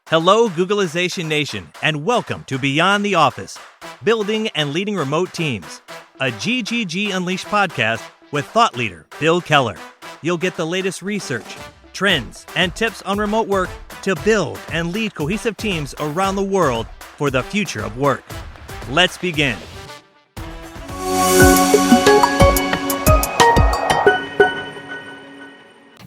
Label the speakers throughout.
Speaker 1: Hello, Googleization Nation, and welcome to Beyond the Office, Building and Leading Remote Teams, a GGG Unleashed podcast with thought leader Bill Keller. You'll get the latest research, trends, and tips on remote work to build and lead cohesive teams around the world for the future of work. Let's begin.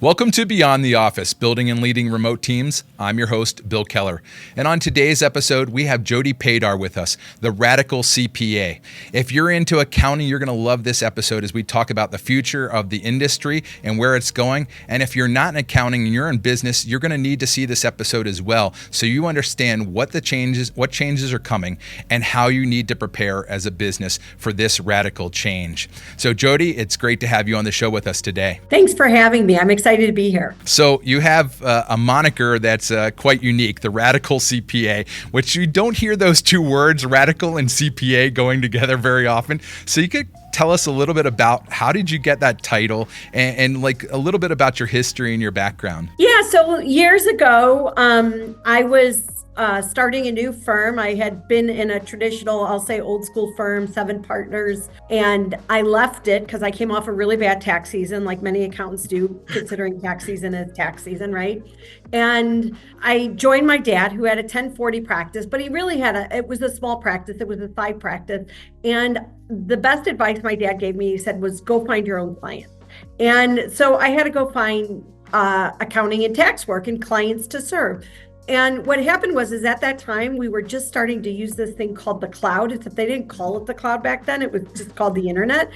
Speaker 2: Welcome to Beyond the Office, Building and Leading Remote Teams. I'm your host, Bill Keller. And on today's episode, we have Jody Padar with us, the Radical CPA. If you're into accounting, you're going to love this episode as we talk about the future of the industry and where it's going. And if you're not in accounting and you're in business, you're going to need to see this episode as well, so you understand what changes are coming and how you need to prepare as a business for this radical change. So Jody, it's great to have you on the show with us today.
Speaker 3: Thanks for having me. I'm excited to be here.
Speaker 2: So you have a moniker that's quite unique, the Radical CPA, which you don't hear those two words, radical and CPA, going together very often. So you could tell us a little bit about how did you get that title and like a little bit about your history and your background.
Speaker 3: Yeah, so years ago, I was starting a new firm. I had been in a traditional, I'll say old school firm, 7 partners, and I left it because I came off a really bad tax season, like many accountants do, considering tax season is tax season, right? And I joined my dad, who had a 1040 practice, but he really it was a small practice. It was a side practice. And the best advice my dad gave me, he said, was go find your own clients. And so I had to go find accounting and tax work and clients to serve. And what happened was at that time, we were just starting to use this thing called the cloud. Except they didn't call it the cloud back then. It was just called the internet.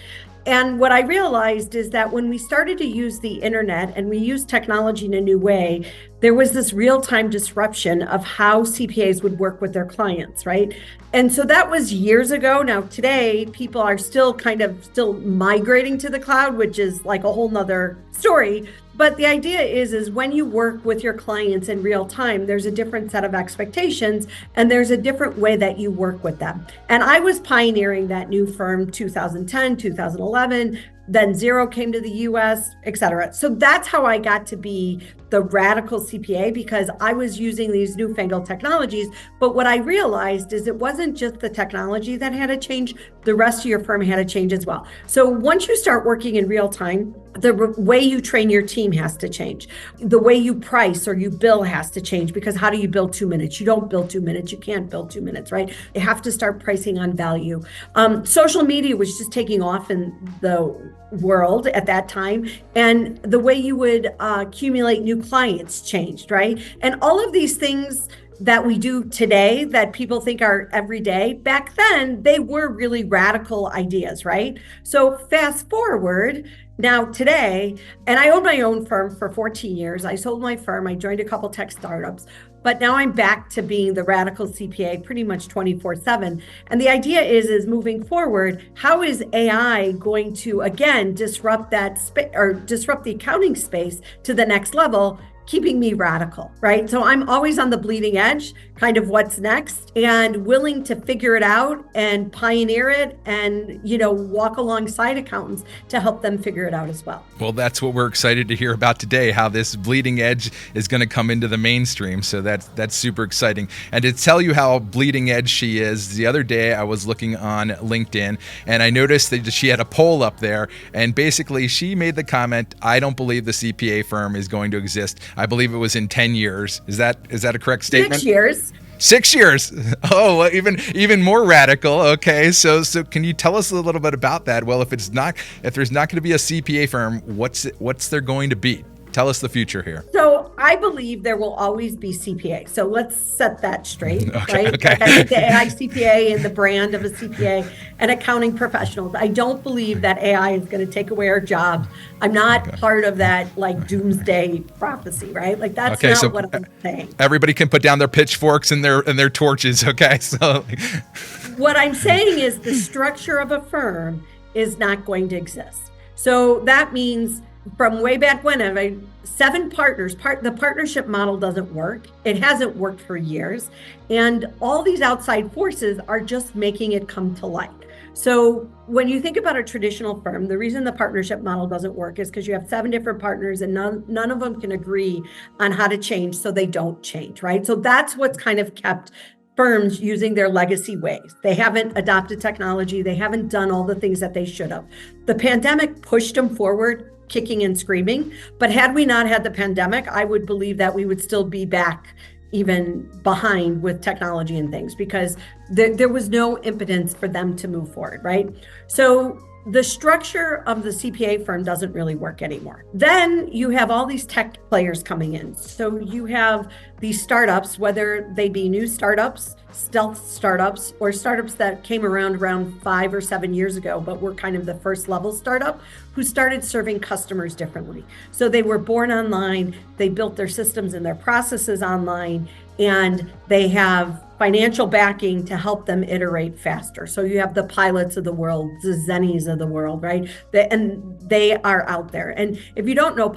Speaker 3: And what I realized is that when we started to use the internet and we used technology in a new way, there was this real-time disruption of how CPAs would work with their clients, right? And so that was years ago. Now today, people are still migrating to the cloud, which is like a whole nother story. But the idea is when you work with your clients in real time, there's a different set of expectations and there's a different way that you work with them. And I was pioneering that new firm 2010, 2011, then Xero came to the US, et cetera. So that's how I got to be the Radical CPA, because I was using these newfangled technologies. But what I realized is it wasn't just the technology that had to change, the rest of your firm had to change as well. So once you start working in real time, the way you train your team has to change. The way you price or you bill has to change, because how do you bill 2 minutes? You don't bill 2 minutes. You can't bill 2 minutes, right? You have to start pricing on value. Social media was just taking off in the world at that time. And the way you would accumulate new clients changed, right? And all of these things that we do today that people think are everyday, back then, they were really radical ideas, right? So fast forward now today, and I owned my own firm for 14 years. I sold my firm. I joined a couple tech startups, but now I'm back to being the Radical CPA pretty much 24/7. And the idea is moving forward, how is AI going to, again, disrupt that disrupt the accounting space to the next level, keeping me radical, right? So I'm always on the bleeding edge, kind of what's next, and willing to figure it out and pioneer it and, walk alongside accountants to help them figure it out as well.
Speaker 2: Well, that's what we're excited to hear about today, how this bleeding edge is going to come into the mainstream. So that's super exciting. And to tell you how bleeding edge she is, the other day I was looking on LinkedIn and I noticed that she had a poll up there, and basically she made the comment, I don't believe the CPA firm is going to exist. I believe it was in 10 years. Is that a correct statement?
Speaker 3: 6 years.
Speaker 2: 6 years. Oh, even more radical. Okay. So can you tell us a little bit about that? Well, if there's not going to be a CPA firm, what's there going to be? Tell us the future here.
Speaker 3: So I believe there will always be CPA. So let's set that straight,
Speaker 2: okay,
Speaker 3: right?
Speaker 2: Okay.
Speaker 3: I think the AI CPA and the brand of a CPA and accounting professionals. I don't believe that AI is going to take away our jobs. I'm not part of that doomsday prophecy, right? That's not what I'm saying.
Speaker 2: Everybody can put down their pitchforks and their torches. Okay. So
Speaker 3: what I'm saying is the structure of a firm is not going to exist. So that means from way back when, 7 partners, the partnership model doesn't work. It hasn't worked for years. And all these outside forces are just making it come to light. So when you think about a traditional firm, the reason the partnership model doesn't work is because you have 7 different partners and none of them can agree on how to change, so they don't change, right? So that's what's kind of kept firms using their legacy ways. They haven't adopted technology. They haven't done all the things that they should have. The pandemic pushed them forward, kicking and screaming. But had we not had the pandemic, I would believe that we would still be back even behind with technology and things, because there was no impotence for them to move forward, right? So the structure of the CPA firm doesn't really work anymore. Then you have all these tech players coming in. So you have these startups, whether they be new startups, stealth startups, or startups that came around 5 or 7 years ago, but were kind of the first level startup who started serving customers differently. So they were born online, they built their systems and their processes online, and they have financial backing to help them iterate faster. So you have the Pilots of the world, the Zennies of the world, right? And they are out there. And if you don't know,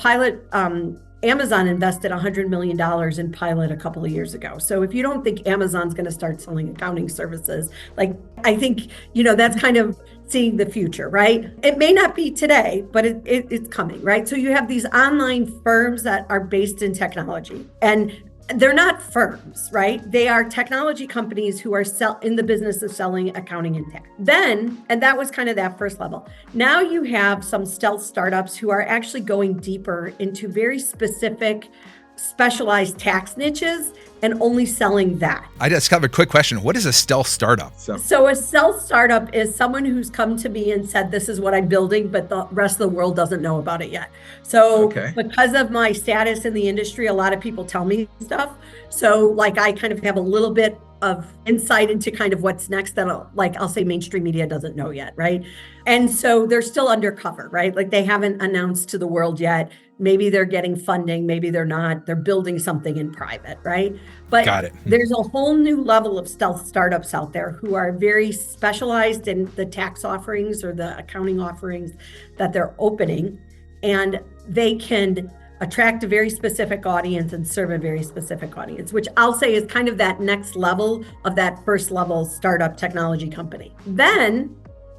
Speaker 3: Amazon invested $100 million in Pilot a couple of years ago. So if you don't think Amazon's going to start selling accounting services, like, I think, that's kind of seeing the future, right? It may not be today, but it's coming, right? So you have these online firms that are based in technology, and they're not firms, right? They are technology companies who are in the business of selling accounting and tax. And that was kind of that first level. Now you have some stealth startups who are actually going deeper into very specific, specialized tax niches and only selling that.
Speaker 2: I just have a quick question. What is a stealth startup?
Speaker 3: So a stealth startup is someone who's come to me and said, this is what I'm building, but the rest of the world doesn't know about it yet. So because of my status in the industry, a lot of people tell me stuff. So like, I kind of have a little bit of insight into kind of what's next that I'll say mainstream media doesn't know yet, right? And so they're still undercover, right? Like, they haven't announced to the world yet. Maybe they're getting funding, maybe they're not. They're building something in private, right? But there's a whole new level of stealth startups out there who are very specialized in the tax offerings or the accounting offerings that they're opening, and they can attract a very specific audience and serve a very specific audience, which I'll say is kind of that next level of that first level startup technology company. Then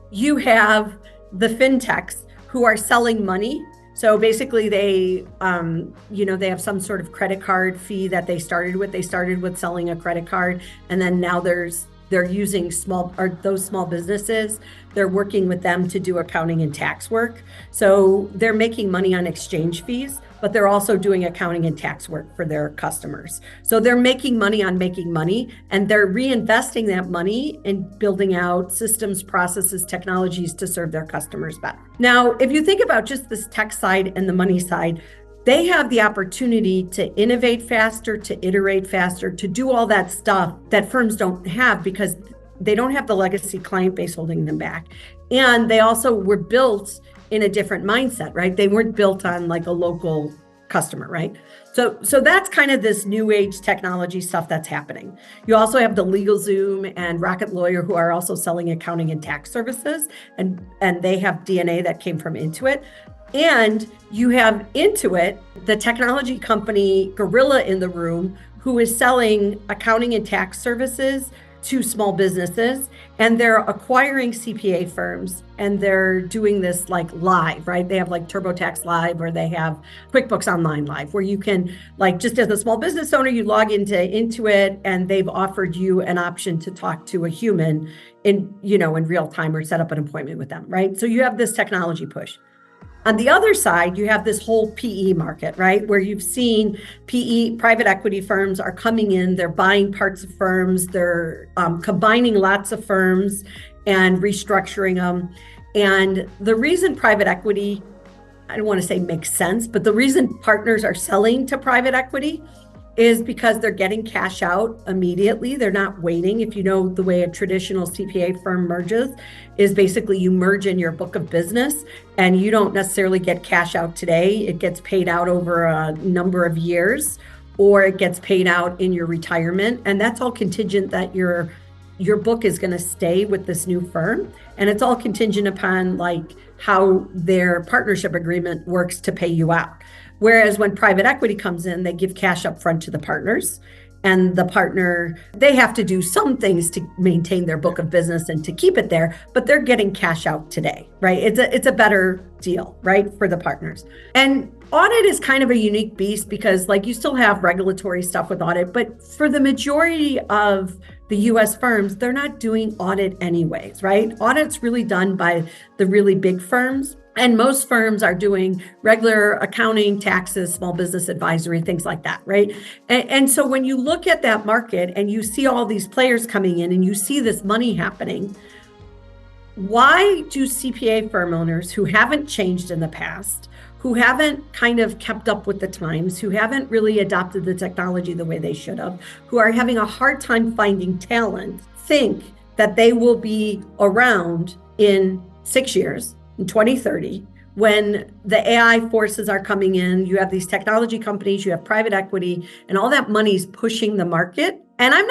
Speaker 3: you have the fintechs who are selling money. So basically they have some sort of credit card fee that they started with. They started with selling a credit card, and then now they're using those small businesses. They're working with them to do accounting and tax work. So they're making money on exchange fees, but they're also doing accounting and tax work for their customers. So they're making money on making money, and they're reinvesting that money in building out systems, processes, technologies to serve their customers better. Now, if you think about just this tech side and the money side, they have the opportunity to innovate faster, to iterate faster, to do all that stuff that firms don't have because they don't have the legacy client base holding them back. And they also were built in a different mindset, right? They weren't built on like a local customer, right? So that's kind of this new age technology stuff that's happening. You also have the LegalZoom and Rocket Lawyer, who are also selling accounting and tax services, and they have DNA that came from Intuit. And you have Intuit, the technology company gorilla in the room, who is selling accounting and tax services to small businesses, and they're acquiring CPA firms, and they're doing this like live, right? They have like TurboTax Live, or they have QuickBooks Online Live, where you can, like, just as a small business owner, you log into Intuit, and they've offered you an option to talk to a human in real time, or set up an appointment with them, right? So you have this technology push. On the other side, you have this whole PE market, right? Where you've seen PE, private equity firms are coming in, they're buying parts of firms, they're combining lots of firms and restructuring them. And the reason private equity, I don't want to say makes sense, but the reason partners are selling to private equity is because they're getting cash out immediately. They're not waiting. If you know the way a traditional CPA firm merges, is basically you merge in your book of business and you don't necessarily get cash out today. It gets paid out over a number of years, or it gets paid out in your retirement. And that's all contingent that your book is going to stay with this new firm. And it's all contingent upon like how their partnership agreement works to pay you out. Whereas when private equity comes in, they give cash up front to the partners, and the partner, they have to do some things to maintain their book of business and to keep it there, but they're getting cash out today, right? It's a better deal, right, for the partners. And audit is kind of a unique beast because like you still have regulatory stuff with audit, but for the majority of the US firms, they're not doing audit anyways, right? Audit's really done by the really big firms. And most firms are doing regular accounting, taxes, small business advisory, things like that, right? And so when you look at that market and you see all these players coming in and you see this money happening, why do CPA firm owners who haven't changed in the past, who haven't kind of kept up with the times, who haven't really adopted the technology the way they should have, who are having a hard time finding talent, think that they will be around in 6 years, in 2030, when the AI forces are coming in, you have these technology companies, you have private equity, and all that money's pushing the market. And I'm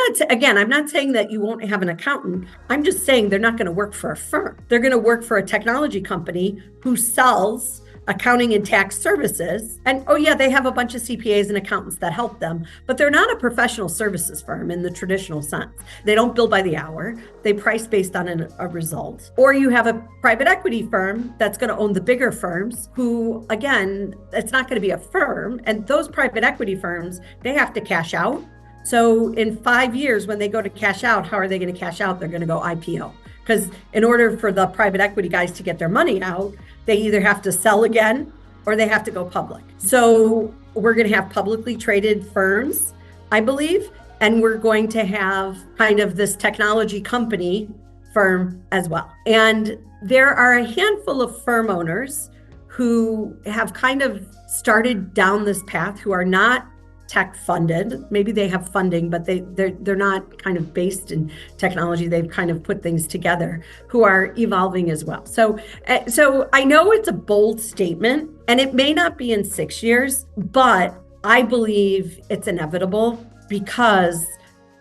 Speaker 3: not saying that you won't have an accountant. I'm just saying they're not going to work for a firm. They're going to work for a technology company who sells accounting and tax services. And oh yeah, they have a bunch of CPAs and accountants that help them, but they're not a professional services firm in the traditional sense. They don't bill by the hour. They price based on a result. Or you have a private equity firm that's going to own the bigger firms who, again, it's not going to be a firm. And those private equity firms, they have to cash out. So in 5 years, when they go to cash out, how are they going to cash out? They're going to go IPO. Because in order for the private equity guys to get their money out, they either have to sell again or they have to go public. So we're going to have publicly traded firms, I believe, and we're going to have kind of this technology company firm as well. And there are a handful of firm owners who have kind of started down this path who are not tech funded. Maybe they have funding, but they're not kind of based in technology. They've kind of put things together who are evolving as well. So I know it's a bold statement and it may not be in 6 years, but I believe it's inevitable because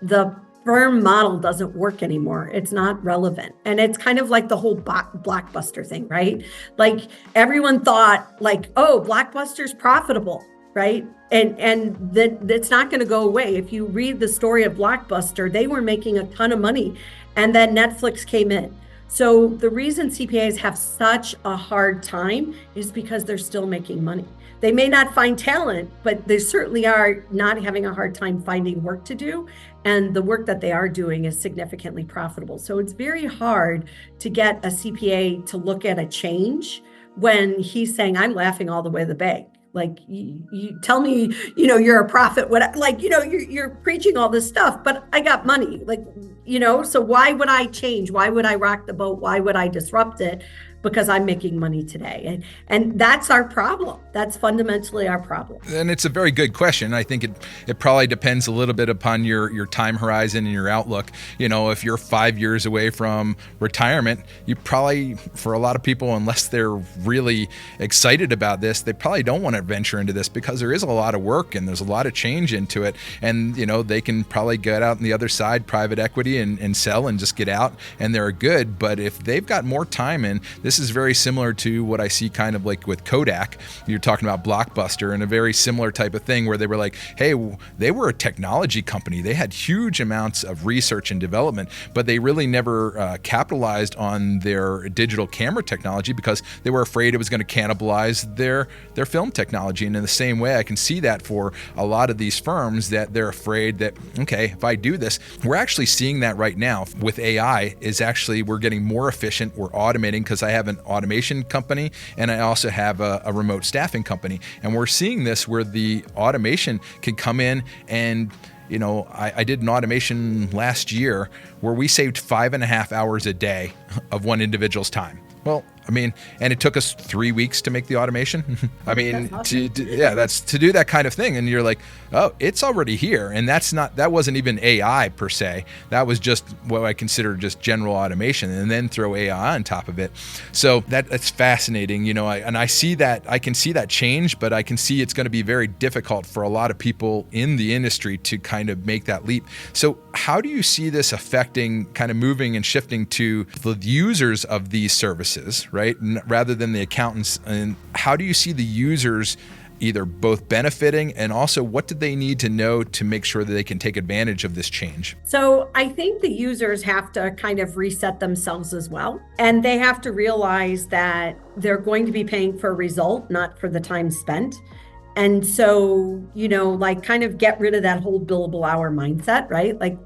Speaker 3: the firm model doesn't work anymore. It's not relevant. And it's kind of like the whole Blockbuster thing, right? Like everyone thought like, oh, Blockbuster's profitable, right? And that's not going to go away. If you read the story of Blockbuster, they were making a ton of money and then Netflix came in. So the reason CPAs have such a hard time is because they're still making money. They may not find talent, but they certainly are not having a hard time finding work to do. And the work that they are doing is significantly profitable. So it's very hard to get a CPA to look at a change when he's saying, I'm laughing all the way to the bank. Like you tell me, you're a prophet, you're preaching all this stuff, but I got money, so why would I change? Why would I rock the boat? Why would I disrupt it? Because I'm making money today. And that's our problem. That's fundamentally our problem.
Speaker 2: And it's a very good question. I think it probably depends a little bit upon your time horizon and your outlook. If you're 5 years away from retirement, you probably, for a lot of people, unless they're really excited about this, they probably don't want to venture into this because there is a lot of work and there's a lot of change into it. And, they can probably get out on the other side, private equity and sell and just get out and they're good. But if they've got more time in, this is very similar to what I see kind of like with Kodak. You're talking about Blockbuster and a very similar type of thing where they were like, hey, they were a technology company. They had huge amounts of research and development, but they really never capitalized on their digital camera technology because they were afraid it was going to cannibalize their film technology. And in the same way, I can see that for a lot of these firms that they're afraid that, okay, if I do this, we're actually seeing that right now with AI is actually we're getting more efficient. We're automating because I have an automation company and I also have a remote staffing company. And we're seeing this where the automation can come in and I did an automation last year where we saved 5.5 hours a day of one individual's time. Well, and it took us 3 weeks to make the automation. Awesome. That's to do that kind of thing. And you're like, oh, it's already here. And that wasn't even AI per se. That was just what I consider just general automation and then throw AI on top of it. So that's fascinating, I see that, I can see that change, but I can see it's going to be very difficult for a lot of people in the industry to kind of make that leap. So how do you see this affecting, kind of moving and shifting to the users of these services, right? Rather than the accountants. And how do you see the users either both benefiting, and also what do they need to know to make sure that they can take advantage of this change?
Speaker 3: So I think the users have to kind of reset themselves as well. And they have to realize that they're going to be paying for a result, not for the time spent. And so, like kind of get rid of that whole billable hour mindset, right? Like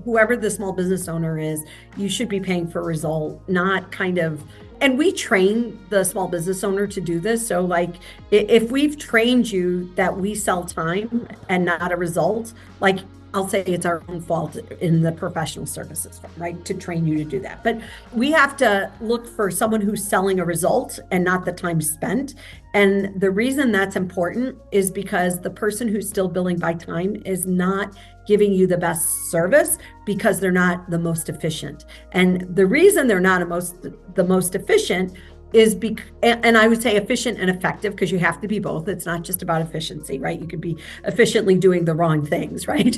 Speaker 3: whoever the small business owner is, you should be paying for a result, not kind of, and we train the small business owner to do this. So like if we've trained you that we sell time and not a result, like I'll say it's our own fault in the professional services firm, right? To train you to do that. But we have to look for someone who's selling a result and not the time spent. And the reason that's important is because the person who's still billing by time is not giving you the best service because they're not the most efficient. And the reason they're not the most efficient is and I would say efficient and effective, because you have to be both. It's not just about efficiency, right? You could be efficiently doing the wrong things, right?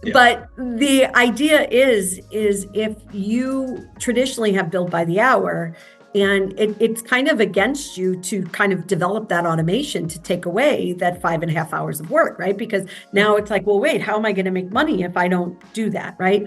Speaker 3: Yeah. But the idea is if you traditionally have billed by the hour, and it's kind of against you to kind of develop that automation to take away that 5.5 hours of work, right? Because now it's like, well, wait, how am I going to make money if I don't do that, right?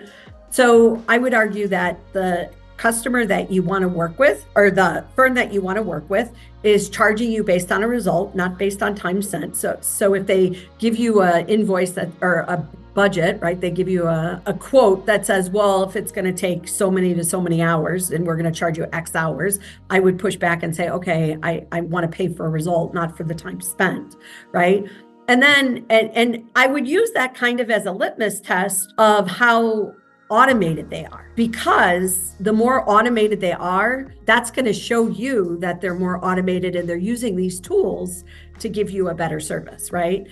Speaker 3: So I would argue that the customer that you want to work with, or the firm that you want to work with, is charging you based on a result, not based on time spent. So if they give you an invoice or a budget, right, they give you a quote that says, well, if it's going to take so many to so many hours and we're going to charge you X hours, I would push back and say, okay, I want to pay for a result, not for the time spent, right? And then, and I would use that kind of as a litmus test of how automated they are, because the more automated they are, that's going to show you that they're more automated and they're using these tools to give you a better service, right?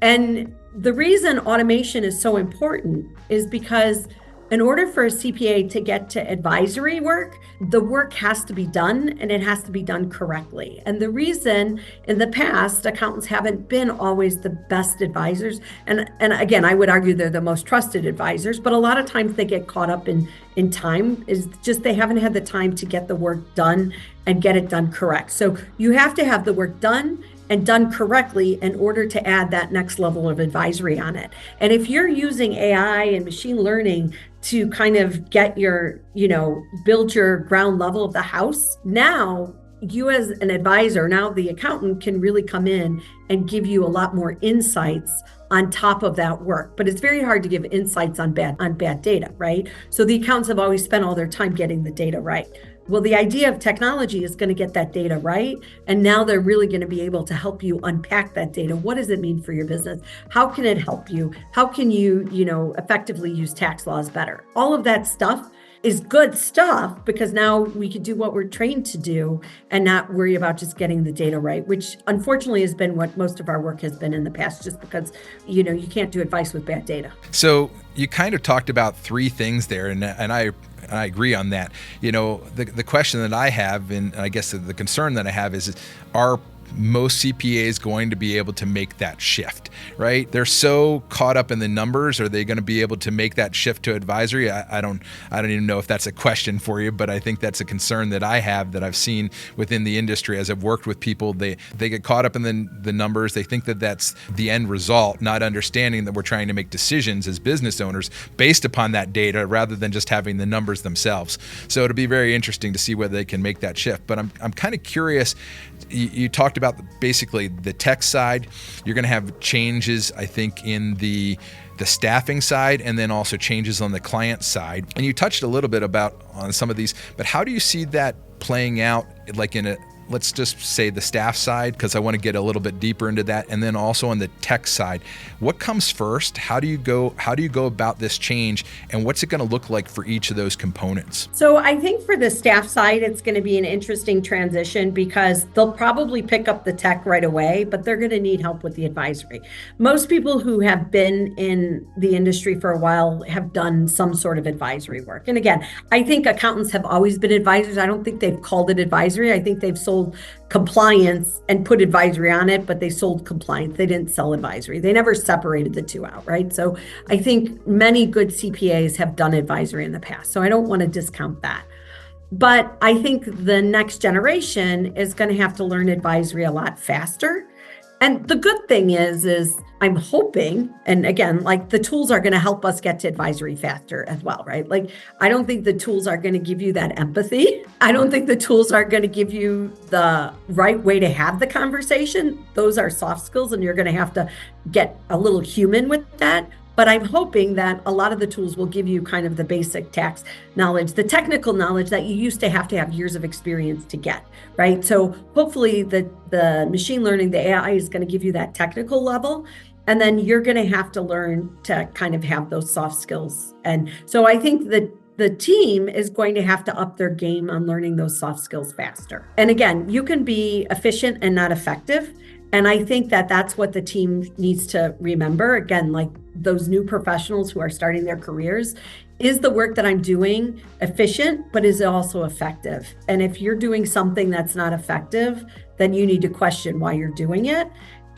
Speaker 3: And the reason automation is so important is because in order for a CPA to get to advisory work, the work has to be done and it has to be done correctly. And the reason in the past, accountants haven't been always the best advisors. And again, I would argue they're the most trusted advisors, but a lot of times they get caught up in time, is just they haven't had the time to get the work done and get it done correct. So you have to have the work done and done correctly in order to add that next level of advisory on it. And if you're using AI and machine learning to kind of get your, build your ground level of the house, now you as an advisor, now the accountant can really come in and give you a lot more insights on top of that work. But it's very hard to give insights on bad data, right? So the accountants have always spent all their time getting the data right. Well, the idea of technology is going to get that data right. And now they're really going to be able to help you unpack that data. What does it mean for your business? How can it help you? How can you, effectively use tax laws better? All of that stuff is good stuff, because now we can do what we're trained to do and not worry about just getting the data right, which unfortunately has been what most of our work has been in the past, just because, you can't do advice with bad data.
Speaker 2: So you kind of talked about three things there, and I agree on that. The question that I have, and I guess the concern that I have is, are most CPAs going to be able to make that shift, right? They're so caught up in the numbers. Are they going to be able to make that shift to advisory? I don't even know if that's a question for you, but I think that's a concern that I have, that I've seen within the industry as I've worked with people. They get caught up in the numbers. They think that that's the end result, not understanding that we're trying to make decisions as business owners based upon that data rather than just having the numbers themselves. So it'll be very interesting to see whether they can make that shift. But I'm kind of curious. You talked about basically the tech side. You're going to have changes, I think, in the staffing side, and then also changes on the client side. And you touched a little bit on some of these, but how do you see that playing out, like let's just say the staff side, because I want to get a little bit deeper into that, and then also on the tech side. What comes first? How do you go about this change, and what's it going to look like for each of those components?
Speaker 3: So I think for the staff side, it's going to be an interesting transition, because they'll probably pick up the tech right away, but they're going to need help with the advisory. Most people who have been in the industry for a while have done some sort of advisory work. And again, I think accountants have always been advisors. I don't think they've called it advisory. I think they've sold compliance and put advisory on it, but they sold compliance. They didn't sell advisory. They never separated the two out, right? So I think many good CPAs have done advisory in the past. So I don't want to discount that. But I think the next generation is going to have to learn advisory a lot faster. And the good thing is I'm hoping, and again, like the tools are going to help us get to advisory faster as well, right? Like, I don't think the tools are going to give you that empathy. I don't think the tools are going to give you the right way to have the conversation. Those are soft skills, and you're going to have to get a little human with that. But I'm hoping that a lot of the tools will give you kind of the basic tax knowledge, the technical knowledge that you used to have years of experience to get, right? So hopefully the machine learning, the AI is going to give you that technical level. And then you're going to have to learn to kind of have those soft skills. And so I think that the team is going to have to up their game on learning those soft skills faster. And again, you can be efficient and not effective. And I think that that's what the team needs to remember. Again, like those new professionals who are starting their careers, is the work that I'm doing efficient, but is it also effective? And if you're doing something that's not effective, then you need to question why you're doing it.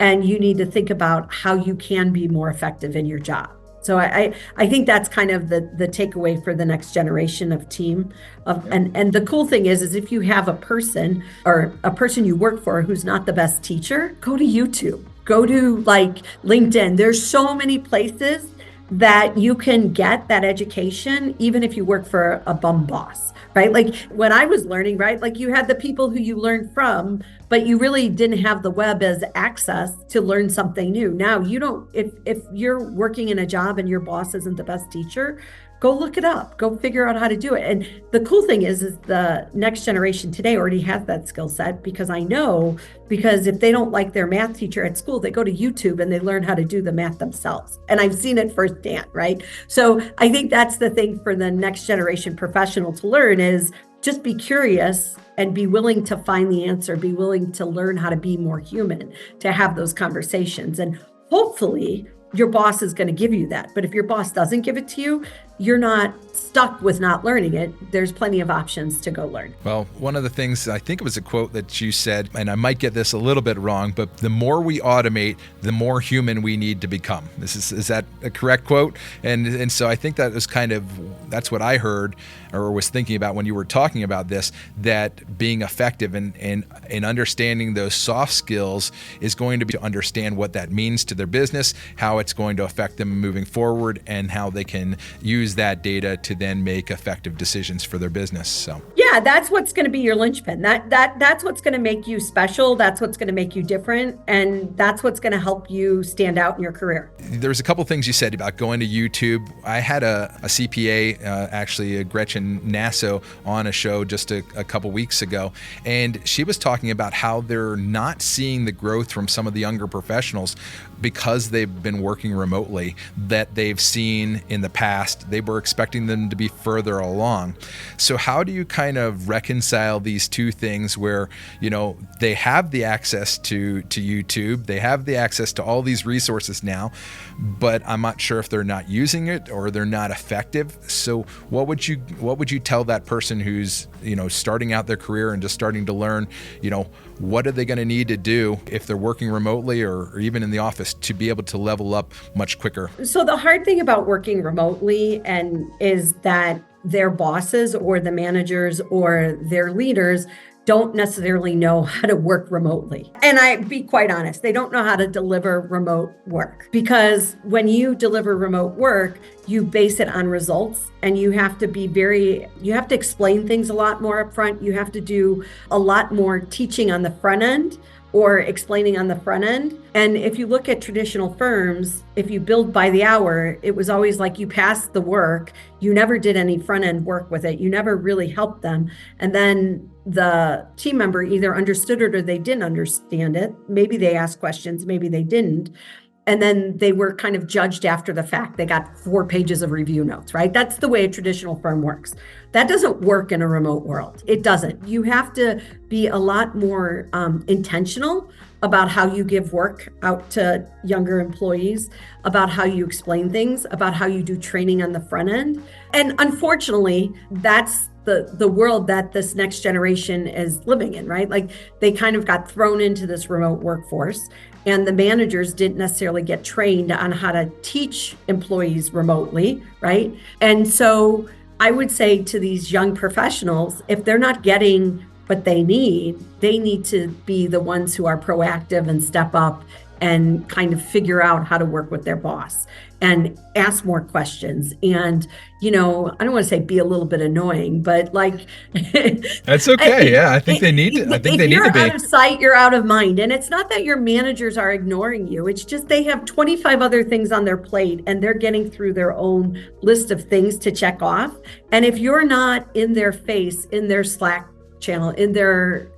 Speaker 3: And you need to think about how you can be more effective in your job. So I think that's kind of the takeaway for the next generation of team. And the cool thing is if you have a person or a person you work for who's not the best teacher, go to YouTube, go to like LinkedIn. There's so many places that you can get that education, even if you work for a bum boss, right? Like when I was learning, right? Like you had the people who you learned from, but you really didn't have the web as access to learn something new. Now you don't, if you're working in a job and your boss isn't the best teacher, go look it up, go figure out how to do it. And the cool thing is the next generation today already has that skill set because if they don't like their math teacher at school, they go to YouTube and they learn how to do the math themselves. And I've seen it firsthand, right? So I think that's the thing for the next generation professional to learn is just be curious and be willing to find the answer, be willing to learn how to be more human, to have those conversations. And hopefully your boss is going to give you that. But if your boss doesn't give it to you, you're not stuck with not learning it. There's plenty of options to go learn.
Speaker 2: Well, one of the things, I think it was a quote that you said, and I might get this a little bit wrong, but the more we automate, the more human we need to become. Is that a correct quote? And so I think that was that's what I heard or was thinking about when you were talking about this, that being effective and understanding those soft skills is going to be to understand what that means to their business, how it's going to affect them moving forward, and how they can use that data to then make effective decisions for their business. So
Speaker 3: yeah, that's what's going to be your linchpin. That's what's going to make you special. That's what's going to make you different, and that's what's going to help you stand out in your career.
Speaker 2: There's a couple things you said about going to YouTube. I had a CPA, actually Gretchen Nasso, on a show just a couple weeks ago, and she was talking about how they're not seeing the growth from some of the younger professionals because they've been working remotely that they've seen in the past. They were expecting them to be further along. So how do you kind of reconcile these two things where, they have the access to YouTube, they have the access to all these resources now, but I'm not sure if they're not using it or they're not effective. So what would you tell that person who's, starting out their career and just starting to learn, what are they going to need to do if they're working remotely or even in the office to be able to level up much quicker?
Speaker 3: So the hard thing about working remotely is that their bosses or the managers or their leaders don't necessarily know how to work remotely. And I be quite honest, they don't know how to deliver remote work, because when you deliver remote work, you base it on results, and you have to explain things a lot more up front. You have to do a lot more teaching on the front end or explaining on the front end. And if you look at traditional firms, if you build by the hour, it was always like you passed the work, you never did any front end work with it, you never really helped them. And then the team member either understood it or they didn't understand it. Maybe they asked questions, maybe they didn't. And then they were kind of judged after the fact. They got 4 pages of review notes, right? That's the way a traditional firm works. That doesn't work in a remote world. It doesn't. You have to be a lot more intentional about how you give work out to younger employees, about how you explain things, about how you do training on the front end. And unfortunately, that's the world that this next generation is living in, right? Like they kind of got thrown into this remote workforce, and the managers didn't necessarily get trained on how to teach employees remotely, right? And so I would say to these young professionals, if they're not getting but they need to be the ones who are proactive and step up and kind of figure out how to work with their boss and ask more questions. And, I don't want to say be a little bit annoying, but like
Speaker 2: that's okay. Yeah, I think they need to. I think they need to be.
Speaker 3: If you're out of sight, you're out of mind. And it's not that your managers are ignoring you. It's just they have 25 other things on their plate and they're getting through their own list of things to check off. And if you're not in their face, in their Slack channel, in their,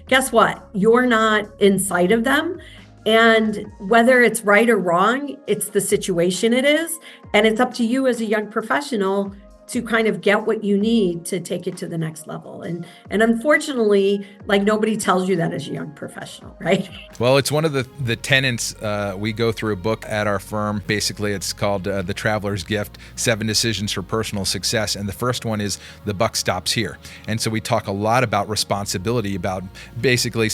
Speaker 3: guess what? You're not in sight of them. And whether it's right or wrong, it's the situation it is. And it's up to you as a young professional to kind of get what you need to take it to the next level. And unfortunately, nobody tells you that as a young professional, right?
Speaker 2: Well, it's one of the tenets. We go through a book at our firm. Basically, it's called The Traveler's Gift, 7 Decisions for Personal Success. And the first one is the buck stops here. And so we talk a lot about responsibility, about basically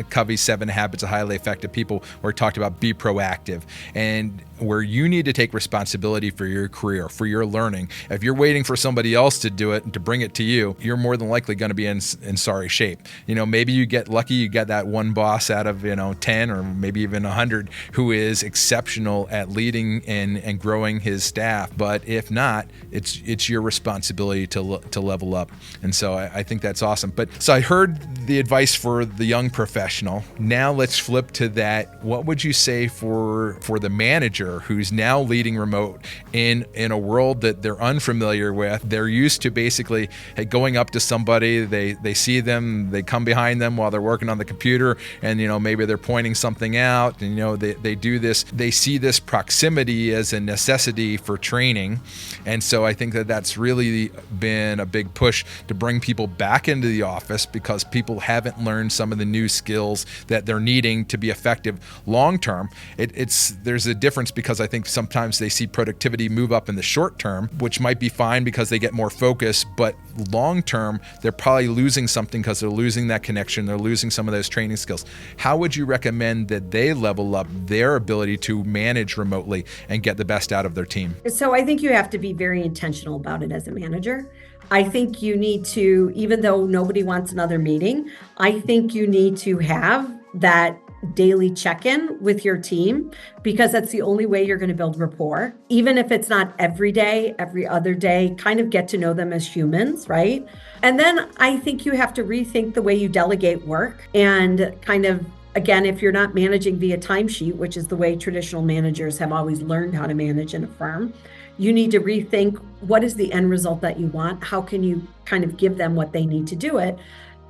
Speaker 2: Covey's 7 Habits of Highly Effective People, where it talked about be proactive. And where you need to take responsibility for your career, for your learning. If you're waiting for somebody else to do it and to bring it to you, you're more than likely going to be in sorry shape. Maybe you get lucky, you get that one boss out of 10 or maybe even 100 who is exceptional at leading and growing his staff. But if not, it's your responsibility to level up. And so I think that's awesome. So I heard the advice for the young professional. Now let's flip to that. What would you say for the manager who's now leading remote in a world that they're unfamiliar with? They're used to basically going up to somebody, they see them, they come behind them while they're working on the computer, and maybe they're pointing something out, and they do this. They see this proximity as a necessity for training, and so I think that's really been a big push to bring people back into the office because people haven't learned some of the new skills that they're needing to be effective long term. There's a difference because I think sometimes they see productivity move up in the short term, which might be fine because they get more focus, but long term, they're probably losing something because they're losing that connection, they're losing some of those training skills. How would you recommend that they level up their ability to manage remotely and get the best out of their team?
Speaker 3: So I think you have to be very intentional about it as a manager. I think you need to, even though nobody wants another meeting, I think you need to have that daily check-in with your team, because that's the only way you're going to build rapport. Even if it's not every day, every other day, kind of get to know them as humans, right? And then I think you have to rethink the way you delegate work and kind of, again, if you're not managing via timesheet, which is the way traditional managers have always learned how to manage in a firm, you need to rethink what is the end result that you want? How can you kind of give them what they need to do it?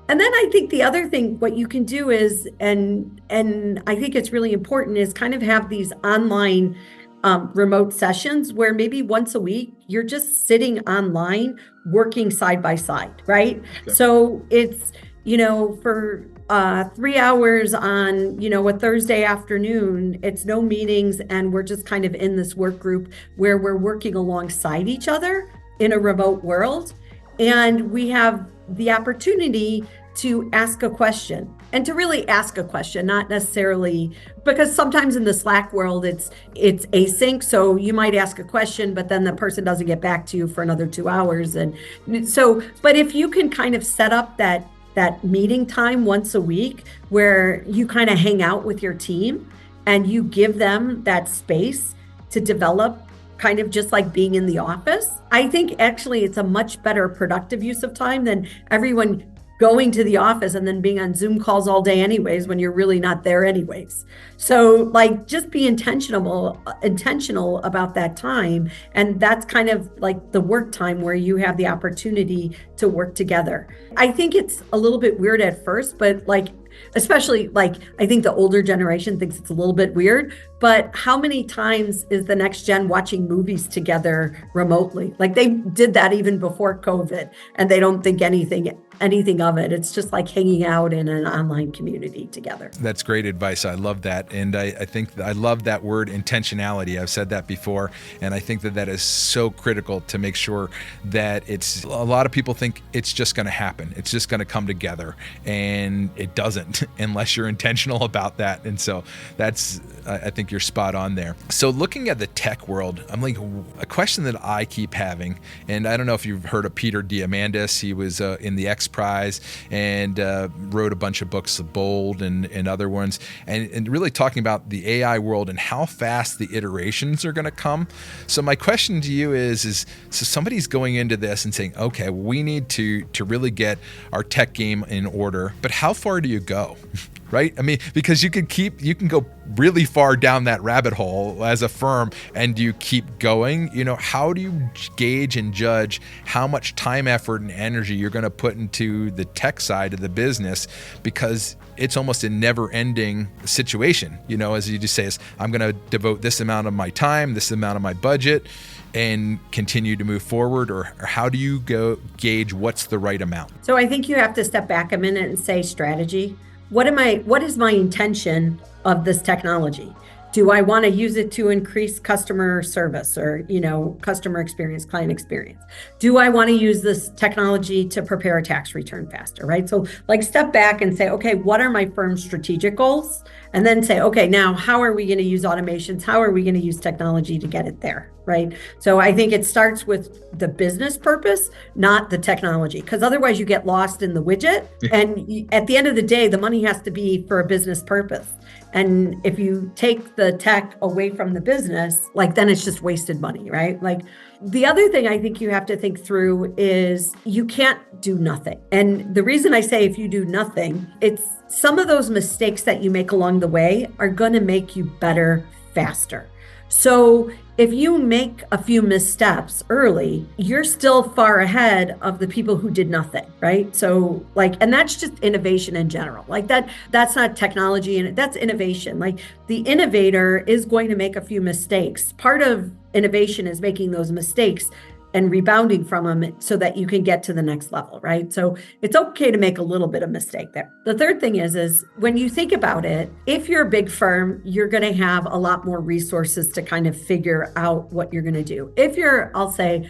Speaker 3: And then I think the other thing, what you can do is, and I think it's really important, is kind of have these online remote sessions where maybe once a week, you're just sitting online, working side by side, right? Okay. So it's, for 3 hours on, a Thursday afternoon, it's no meetings, and we're just kind of in this work group where we're working alongside each other in a remote world. And we have the opportunity to ask a question, and to really ask a question, not necessarily, because sometimes in the Slack world, it's async. So you might ask a question, but then the person doesn't get back to you for another 2 hours. And so, but if you can kind of set up that meeting time once a week where you kind of hang out with your team and you give them that space to develop, kind of just like being in the office, I think actually it's a much better productive use of time than everyone going to the office and then being on Zoom calls all day anyways, when you're really not there anyways. So just be intentional about that time. And that's kind of like the work time where you have the opportunity to work together. I think it's a little bit weird at first, but especially I think the older generation thinks it's a little bit weird, but how many times is the next gen watching movies together remotely? They did that even before COVID, and they don't think anything of it. It's just like hanging out in an online community together.
Speaker 2: That's great advice. I love that. And I think I love that word intentionality. I've said that before. And I think that is so critical to make sure that a lot of people think it's just going to happen. It's just going to come together. And it doesn't unless you're intentional about that. And so I think you're spot on there. So looking at the tech world, I'm a question that I keep having, and I don't know if you've heard of Peter Diamandis. He was in the X Prize and wrote a bunch of books, Bold and other ones, and really talking about the AI world and how fast the iterations are going to come. So my question to you is so somebody's going into this and saying, okay, we need to really get our tech game in order, but how far do you go? Right? I mean, because you can go really far down that rabbit hole as a firm, and you keep going. How do you gauge and judge how much time, effort, and energy you're going to put into the tech side of the business? Because it's almost a never-ending situation. As you just say, I'm going to devote this amount of my time, this amount of my budget, and continue to move forward, or how do you go gauge what's the right amount?
Speaker 3: So I think you have to step back a minute and say strategy. What is my intention of this technology? Do I want to use it to increase customer service or, customer experience, client experience? Do I want to use this technology to prepare a tax return faster, right? So step back and say, okay, what are my firm's strategic goals? And then say, okay, now how are we going to use automations? How are we going to use technology to get it there, right? So I think it starts with the business purpose, not the technology, because otherwise you get lost in the widget. And at the end of the day, the money has to be for a business purpose. And if you take the tech away from the business, then it's just wasted money, right? The other thing I think you have to think through is you can't do nothing. And the reason I say if you do nothing, it's some of those mistakes that you make along the way are going to make you better faster. So if you make a few missteps early, you're still far ahead of the people who did nothing, right? So and that's just innovation in general. That's not technology, and that's innovation. The innovator is going to make a few mistakes. Part of innovation is making those mistakes and rebounding from them so that you can get to the next level, right? So it's okay to make a little bit of mistake there. The third thing is when you think about it, if you're a big firm, you're going to have a lot more resources to kind of figure out what you're going to do. If you're, I'll say,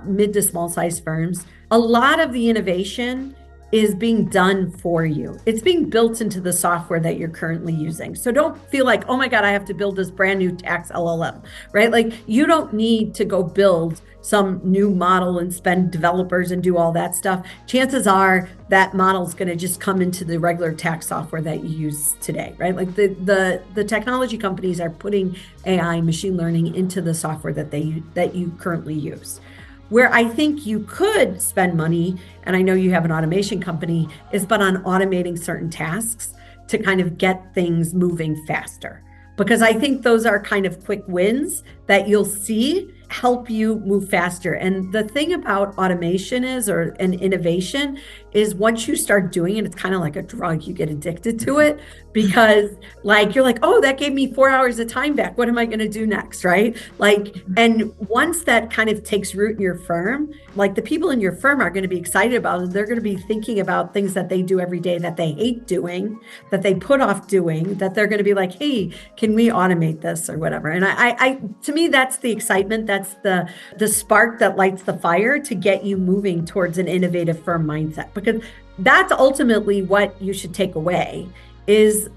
Speaker 3: mid to small size firms, a lot of the innovation is being done for you. It's being built into the software that you're currently using. So don't feel like, oh my God, I have to build this brand new tax LLM, right? You don't need to go build some new model and spend developers and do all that stuff. Chances are that model is going to just come into the regular tax software that you use today, right? The technology companies are putting AI, machine learning into the software that you currently use. Where I think you could spend money, and I know you have an automation company, is but on automating certain tasks to kind of get things moving faster. Because I think those are kind of quick wins that you'll see help you move faster. And the thing about automation and innovation is once you start doing it, it's kind of like a drug. You get addicted to it because you're like, oh, that gave me 4 hours of time back. What am I going to do next, right? And once that kind of takes root in your firm, the people in your firm are going to be excited about it. They're going to be thinking about things that they do every day that they hate doing, that they put off doing, that they're going to be like, hey, can we automate this or whatever? And I to me, that's the excitement. That's the spark that lights the fire to get you moving towards an innovative firm mindset, because that's ultimately what you should take away is,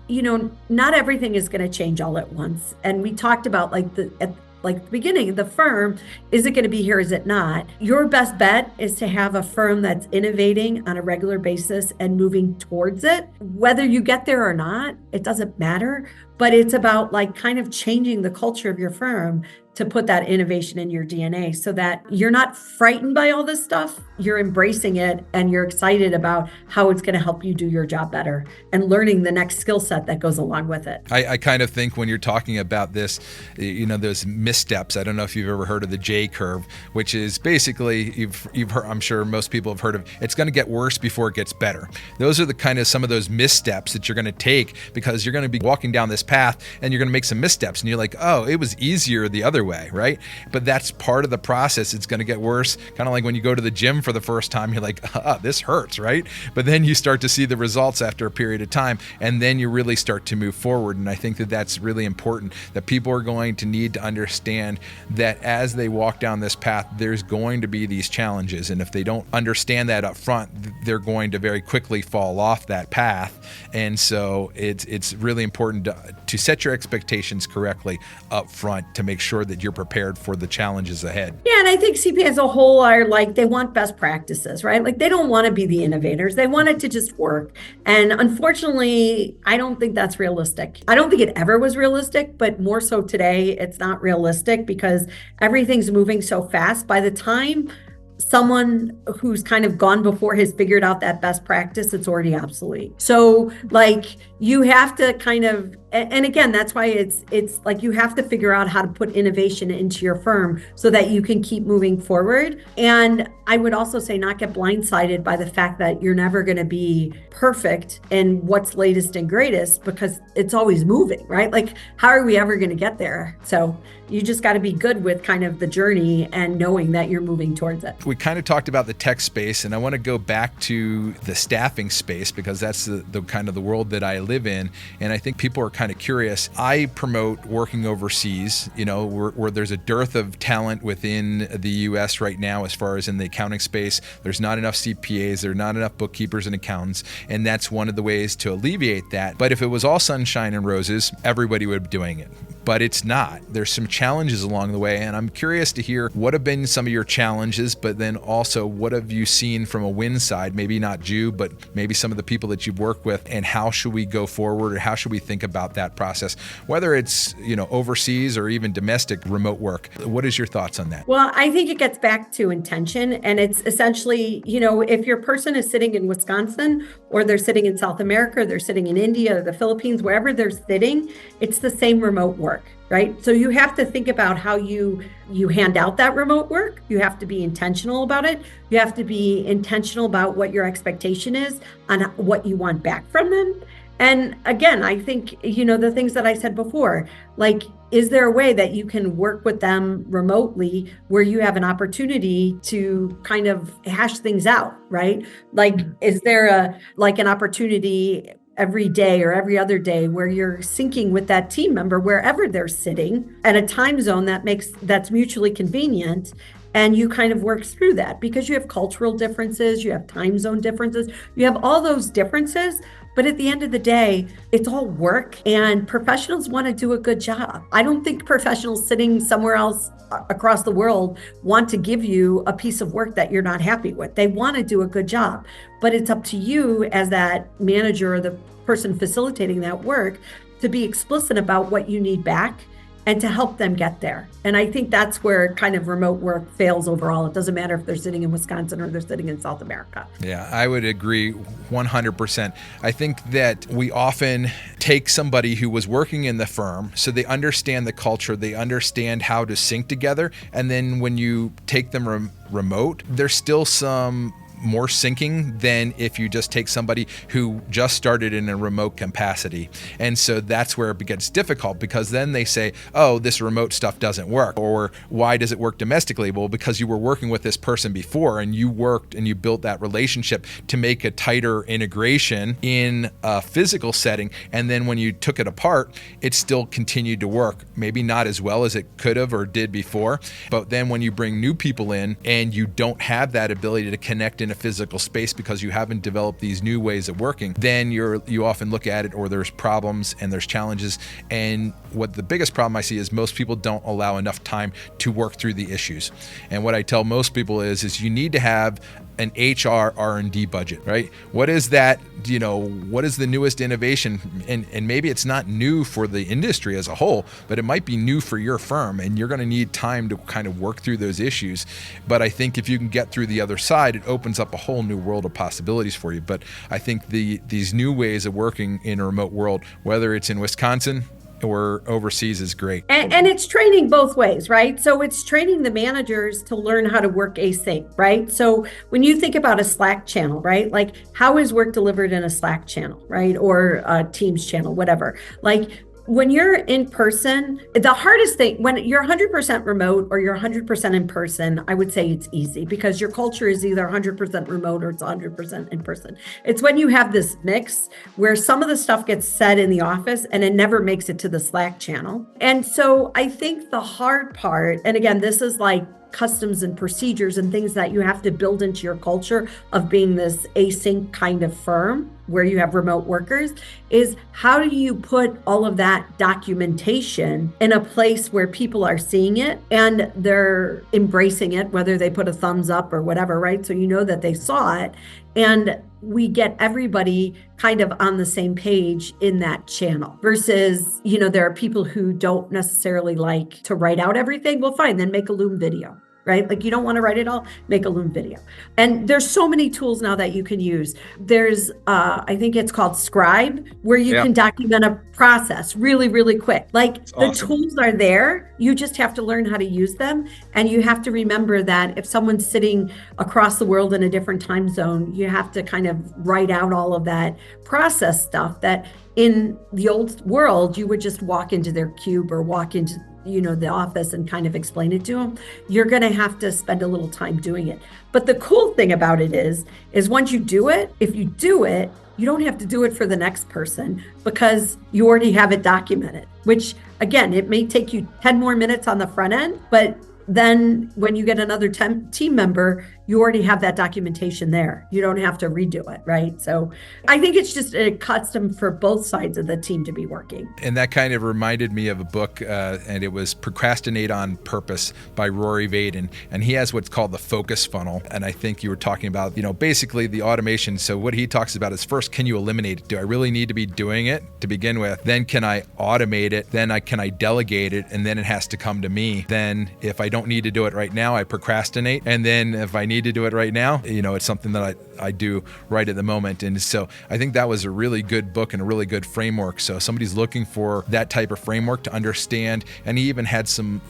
Speaker 3: not everything is going to change all at once. And we talked about at the beginning, the firm, is it going to be here? Is it not? Your best bet is to have a firm that's innovating on a regular basis and moving towards it. Whether you get there or not, it doesn't matter, but it's about kind of changing the culture of your firm to put that innovation in your DNA so that you're not frightened by all this stuff. You're embracing it and you're excited about how it's going to help you do your job better and learning the next skill set that goes along with it.
Speaker 2: I kind of think when you're talking about this, those missteps, I don't know if you've ever heard of the J curve, which is basically, you've heard, I'm sure most people have heard of, it's going to get worse before it gets better. Those are the kind of some of those missteps that you're going to take because you're going to be walking down this path and you're going to make some missteps and you're like, oh, it was easier the other way, right? But that's part of the process. It's going to get worse. Kind of like when you go to the gym for the first time, you're like, this hurts, right? But then you start to see the results after a period of time, and then you really start to move forward. And I think that that's really important, that people are going to need to understand that as they walk down this path, there's going to be these challenges. And if they don't understand that up front, they're going to very quickly fall off that path. And so it's really important to set your expectations correctly up front to make sure that you're prepared for the challenges ahead.
Speaker 3: Yeah, and I think CPA as a whole are they want best best practices, right? Like they don't want to be the innovators. They want it to just work. And unfortunately, I don't think that's realistic. I don't think it ever was realistic, but more so today, it's not realistic because everything's moving so fast. By the time someone who's kind of gone before has figured out that best practice, it's already obsolete. So like you have to kind of, and again, that's why it's like you have to figure out how to put innovation into your firm so that you can keep moving forward. And I would also say not get blindsided by the fact that you're never going to be perfect in what's latest and greatest because it's always moving, right? Like how are we ever going to get there? So you just got to be good with kind of the journey and knowing that you're moving towards it.
Speaker 2: We kind of talked about the tech space, and I want to go back to the staffing space because that's the kind of the world that I live in. And I think people are kind of curious. I promote working overseas, where there's a dearth of talent within the US right now as far as in the accounting space. There's not enough CPAs, there are not enough bookkeepers and accountants, and that's one of the ways to alleviate that. But if it was all sunshine and roses, everybody would be doing it. But it's not. There's some challenges along the way, and I'm curious to hear what have been some of your challenges, but then also what have you seen from a win side, maybe not you, but maybe some of the people that you've worked with, and how should we go forward or how should we think about that process, whether it's overseas or even domestic remote work. What is your thoughts on that?
Speaker 3: Well, I think it gets back to intention, and it's essentially, if your person is sitting in Wisconsin or they're sitting in South America, or they're sitting in India or the Philippines, wherever they're sitting, it's the same remote work. Right? So you have to think about how you hand out that remote work. You have to be intentional about it. You have to be intentional about what your expectation is on what you want back from them. And again, I think, the things that I said before, like, is there a way that you can work with them remotely where you have an opportunity to kind of hash things out, right? Like, is there an opportunity every day or every other day where you're syncing with that team member wherever they're sitting at a time zone that's mutually convenient, and you kind of work through that because you have cultural differences, you have time zone differences, you have all those differences. But at the end of the day, it's all work, and professionals want to do a good job. I don't think professionals sitting somewhere else across the world want to give you a piece of work that you're not happy with. They want to do a good job, but it's up to you as that manager or the person facilitating that work to be explicit about what you need back and to help them get there. And I think that's where kind of remote work fails overall. It doesn't matter if they're sitting in Wisconsin or they're sitting in South America.
Speaker 2: Yeah, I would agree 100%. I think that we often take somebody who was working in the firm, so they understand the culture, they understand how to sync together, and then when you take them remote, there's still some more syncing than if you just take somebody who just started in a remote capacity. And so that's where it gets difficult because then they say, oh, this remote stuff doesn't work. Or why does it work domestically? Well, because you were working with this person before and you worked and you built that relationship to make a tighter integration in a physical setting. And then when you took it apart, it still continued to work. Maybe not as well as it could have or did before. But then when you bring new people in and you don't have that ability to connect in a physical space because you haven't developed these new ways of working, then you often look at it or there's problems and there's challenges. And what the biggest problem I see is most people don't allow enough time to work through the issues. And what I tell most people is you need to have an HR R&D budget, right? What is that? What is the newest innovation? And maybe it's not new for the industry as a whole, but it might be new for your firm, and you're going to need time to kind of work through those issues. But I think if you can get through the other side, it opens up a whole new world of possibilities for you. But I think these new ways of working in a remote world, whether it's in Wisconsin or overseas, is great.
Speaker 3: And it's training both ways, right? So it's training the managers to learn how to work async, right? So when you think about a Slack channel, right? Like how is work delivered in a Slack channel, right? Or a Teams channel, whatever. Like when you're in person, the hardest thing, when you're 100% remote or you're 100% in person, I would say it's easy because your culture is either 100% remote or it's 100% in person. It's when you have this mix where some of the stuff gets said in the office and it never makes it to the Slack channel. And so I think the hard part, and again, this is like customs and procedures and things that you have to build into your culture of being this async kind of firm where you have remote workers, is how do you put all of that documentation in a place where people are seeing it and they're embracing it, whether they put a thumbs up or whatever, right? So you know that they saw it, and we get everybody kind of on the same page in that channel versus, there are people who don't necessarily like to write out everything. Well, fine, then make a Loom video, right? Like you don't want to write it all, make a Loom video. And there's so many tools now that you can use. There's, I think it's called Scribe, where you can document a process really, really quick. Like the tools are there. You just have to learn how to use them. And you have to remember that if someone's sitting across the world in a different time zone, you have to kind of write out all of that process stuff that in the old world, you would just walk into their cube or walk into the office and kind of explain it to them. You're going to have to spend a little time doing it. But the cool thing about it is once you do it, if you do it, you don't have to do it for the next person because you already have it documented, which again, it may take you 10 more minutes on the front end, but then when you get another team member, you already have that documentation there. You don't have to redo it, right? So I think it's just a custom for both sides of the team to be working.
Speaker 2: And that kind of reminded me of a book, and it was Procrastinate on Purpose by Rory Vaden. And he has what's called the focus funnel. And I think you were talking about, basically the automation. So what he talks about is first, can you eliminate it? Do I really need to be doing it to begin with? Then can I automate it? Then can I delegate it? And then it has to come to me. Then if I don't need to do it right now, I procrastinate. And then if I need to do it right now, it's something that I do right at the moment. And so I think that was a really good book and a really good framework. So somebody's looking for that type of framework to understand. And he even had some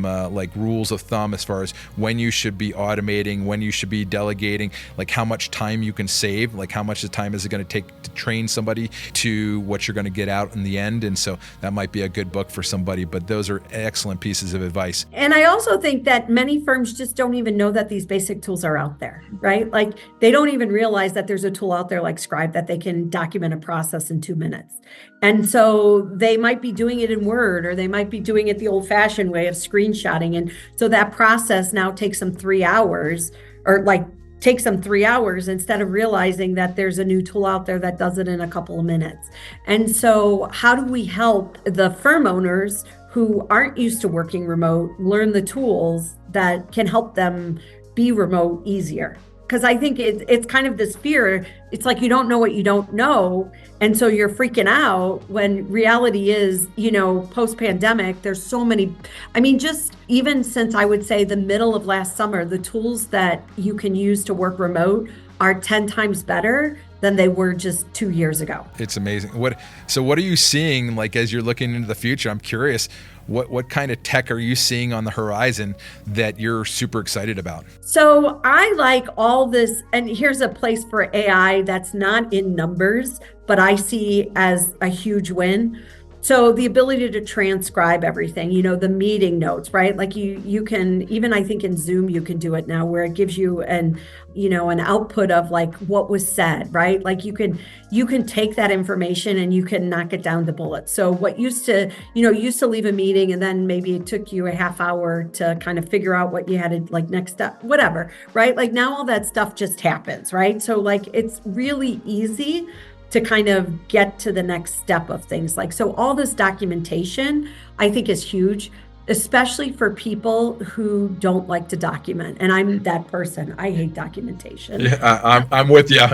Speaker 2: like rules of thumb as far as when you should be automating, when you should be delegating, like how much time you can save, like how much the time is it going to take to train somebody to what you're going to get out in the end. And so that might be a good book for somebody, but those are excellent pieces of advice.
Speaker 3: And I also think that many firms just don't even know that these basic tools are out there, right? Like they don't even realize that there's a tool out there like Scribe that they can document a process in 2 minutes. And so they might be doing it in Word, or they might be doing it the old-fashioned way of screenshotting. And so that process now takes them 3 hours, or takes them 3 hours instead of realizing that there's a new tool out there that does it in a couple of minutes. And so how do we help the firm owners who aren't used to working remote learn the tools that can help them be remote easier? Because I think it's kind of this fear. It's like you don't know what you don't know. And so you're freaking out when reality is, post-pandemic, there's so many, just even since I would say the middle of last summer, the tools that you can use to work remote are 10 times better than they were just 2 years ago.
Speaker 2: It's amazing. So what are you seeing, like, as you're looking into the future? I'm curious, what kind of tech are you seeing on the horizon that you're super excited about?
Speaker 3: So I like all this, and here's a place for AI that's not in numbers, but I see as a huge win. So the ability to transcribe everything, the meeting notes, right? Like you can, even I think in Zoom, you can do it now where it gives you an output of like what was said, right? Like you can take that information and you can knock it down to bullets. So what used to leave a meeting and then maybe it took you a half hour to kind of figure out what you had to like next step, whatever, right? Like now all that stuff just happens, right? So like it's really easy to kind of get to the next step of things. So all this documentation, I think is huge, especially for people who don't like to document. And I'm that person. I hate documentation.
Speaker 2: Yeah, I'm with you.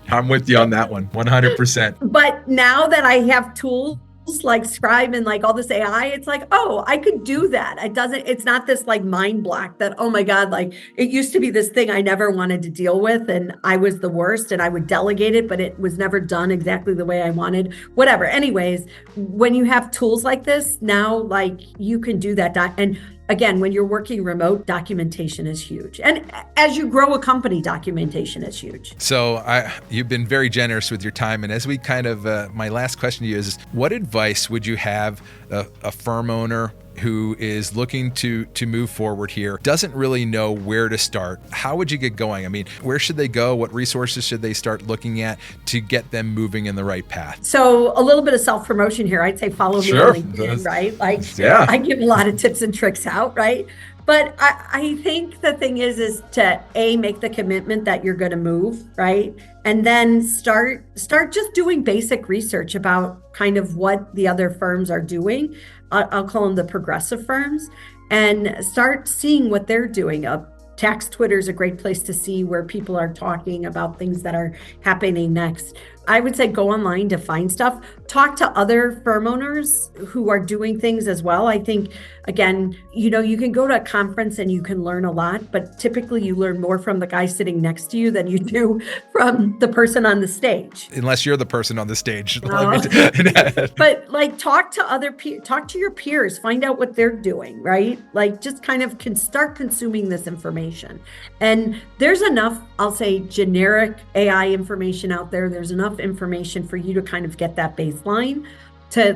Speaker 2: I'm with you on that one, 100%.
Speaker 3: But now that I have tools like Scribe and like all this AI, it's like, oh, I could do that. It's not this like mind block that, oh my God, like it used to be this thing I never wanted to deal with and I was the worst and I would delegate it, but it was never done exactly the way I wanted, whatever. Anyways, when you have tools like this, now like you can do that. And again, when you're working remote, documentation is huge. And as you grow a company, documentation is huge.
Speaker 2: So you've been very generous with your time. And as we kind of, my last question to you is, what advice would you have a firm owner who is looking to move forward here, doesn't really know where to start? How would you get going? Where should they go? What resources should they start looking at to get them moving in the right path?
Speaker 3: So a little bit of self-promotion here. I'd say follow me on LinkedIn, right? I give a lot of tips and tricks out, right? But I think the thing is to make the commitment that you're going to move, right? And then start just doing basic research about kind of what the other firms are doing. I'll call them the progressive firms, and start seeing what they're doing. Tax Twitter is a great place to see where people are talking about things that are happening next. I would say go online to find stuff. Talk to other firm owners who are doing things as well. I think, again, you can go to a conference and you can learn a lot, but typically you learn more from the guy sitting next to you than you do from the person on the stage.
Speaker 2: Unless you're the person on the stage.
Speaker 3: But talk to your peers, find out what they're doing, right? Just kind of start consuming this information. And there's enough, I'll say, generic AI information out there. There's enough information for you to kind of get that baseline to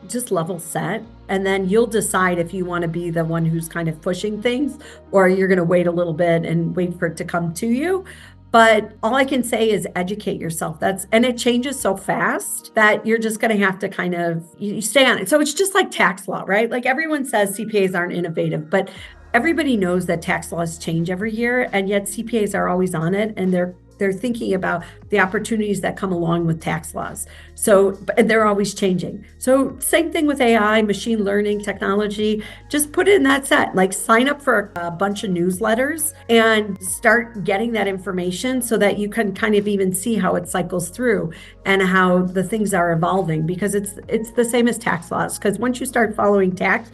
Speaker 3: just level set. And then you'll decide if you want to be the one who's kind of pushing things, or you're going to wait a little bit and wait for it to come to you. But all I can say is educate yourself. And it changes so fast that you're just going to have to kind of, you stay on it. So it's just like tax law, right? Like everyone says CPAs aren't innovative, but everybody knows that tax laws change every year, and yet CPAs are always on it, and they're thinking about the opportunities that come along with tax laws. So, and they're always changing. So same thing with AI, machine learning, technology, just put it in that set, sign up for a bunch of newsletters and start getting that information so that you can kind of even see how it cycles through and how the things are evolving, because it's the same as tax laws. Because once you start following tax,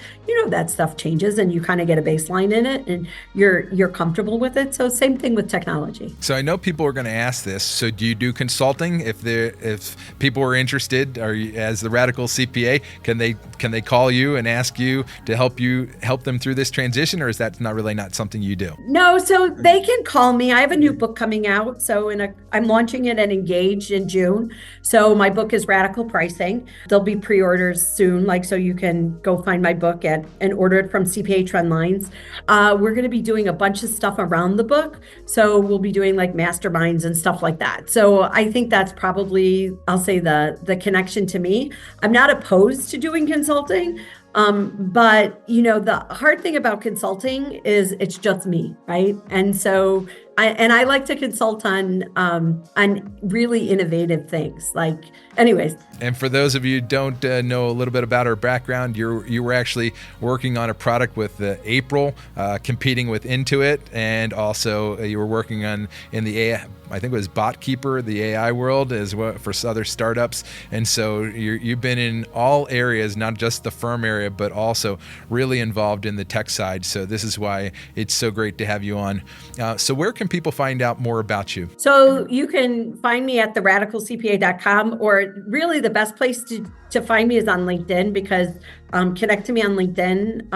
Speaker 3: that stuff changes and you kind of get a baseline in it and you're comfortable with it. So same thing with technology.
Speaker 2: So I know people are going to ask this. So do you do consulting? If people are interested, as the Radical CPA, can they call you and ask you to help them through this transition, or is that not something you do?
Speaker 3: No, so they can call me. I have a new book coming out. So I'm launching it at Engage in June. So my book is Radical Pricing. There'll be pre-orders soon, so you can go find my book and order it from CPA Trendlines. We're going to be doing a bunch of stuff around the book. So we'll be doing masterminds and stuff like that. So I think that's probably, I'll say, the connection to me. I'm not opposed to doing consulting. But the hard thing about consulting is it's just me, right? And so I like to consult on really innovative things. Anyways.
Speaker 2: And for those of you who don't know a little bit about her background, you were actually working on a product with April, competing with Intuit, and also you were working in the AI, I think it was BotKeeper, the AI world, as well for other startups. And so you've been in all areas, not just the firm area, but also really involved in the tech side. So this is why it's so great to have you on. So where can people find out more about you?
Speaker 3: So you can find me at theradicalcpa.com, or really the best place to find me is on LinkedIn, because connect to me on LinkedIn.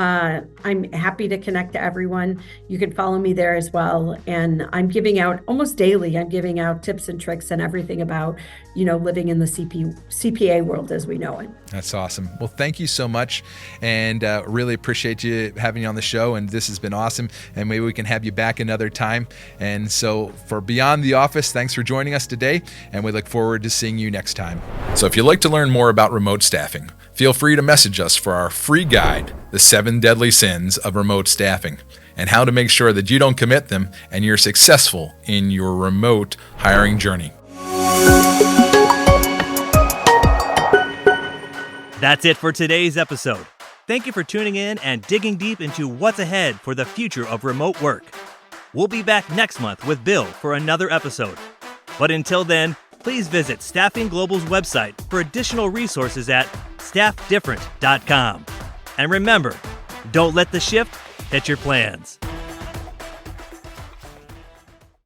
Speaker 3: I'm happy to connect to everyone. You can follow me there as well. And I'm giving out almost daily, I'm giving out tips and tricks and everything about, living in the CPA world as we know it.
Speaker 2: That's awesome. Well, thank you so much. And really appreciate you having you on the show. And this has been awesome. And maybe we can have you back another time. And so for Beyond the Office, thanks for joining us today. And we look forward to seeing you next time. So if you'd like to learn more about remote staffing, feel free to message us for our free guide, The 7 Deadly Sins of Remote Staffing, and how to make sure that you don't commit them and you're successful in your remote hiring journey.
Speaker 1: That's it for today's episode. Thank you for tuning in and digging deep into what's ahead for the future of remote work. We'll be back next month with Bill for another episode. But until then, please visit Staffing Global's website for additional resources at staffdifferent.com. And remember, don't let the shift hit your plans.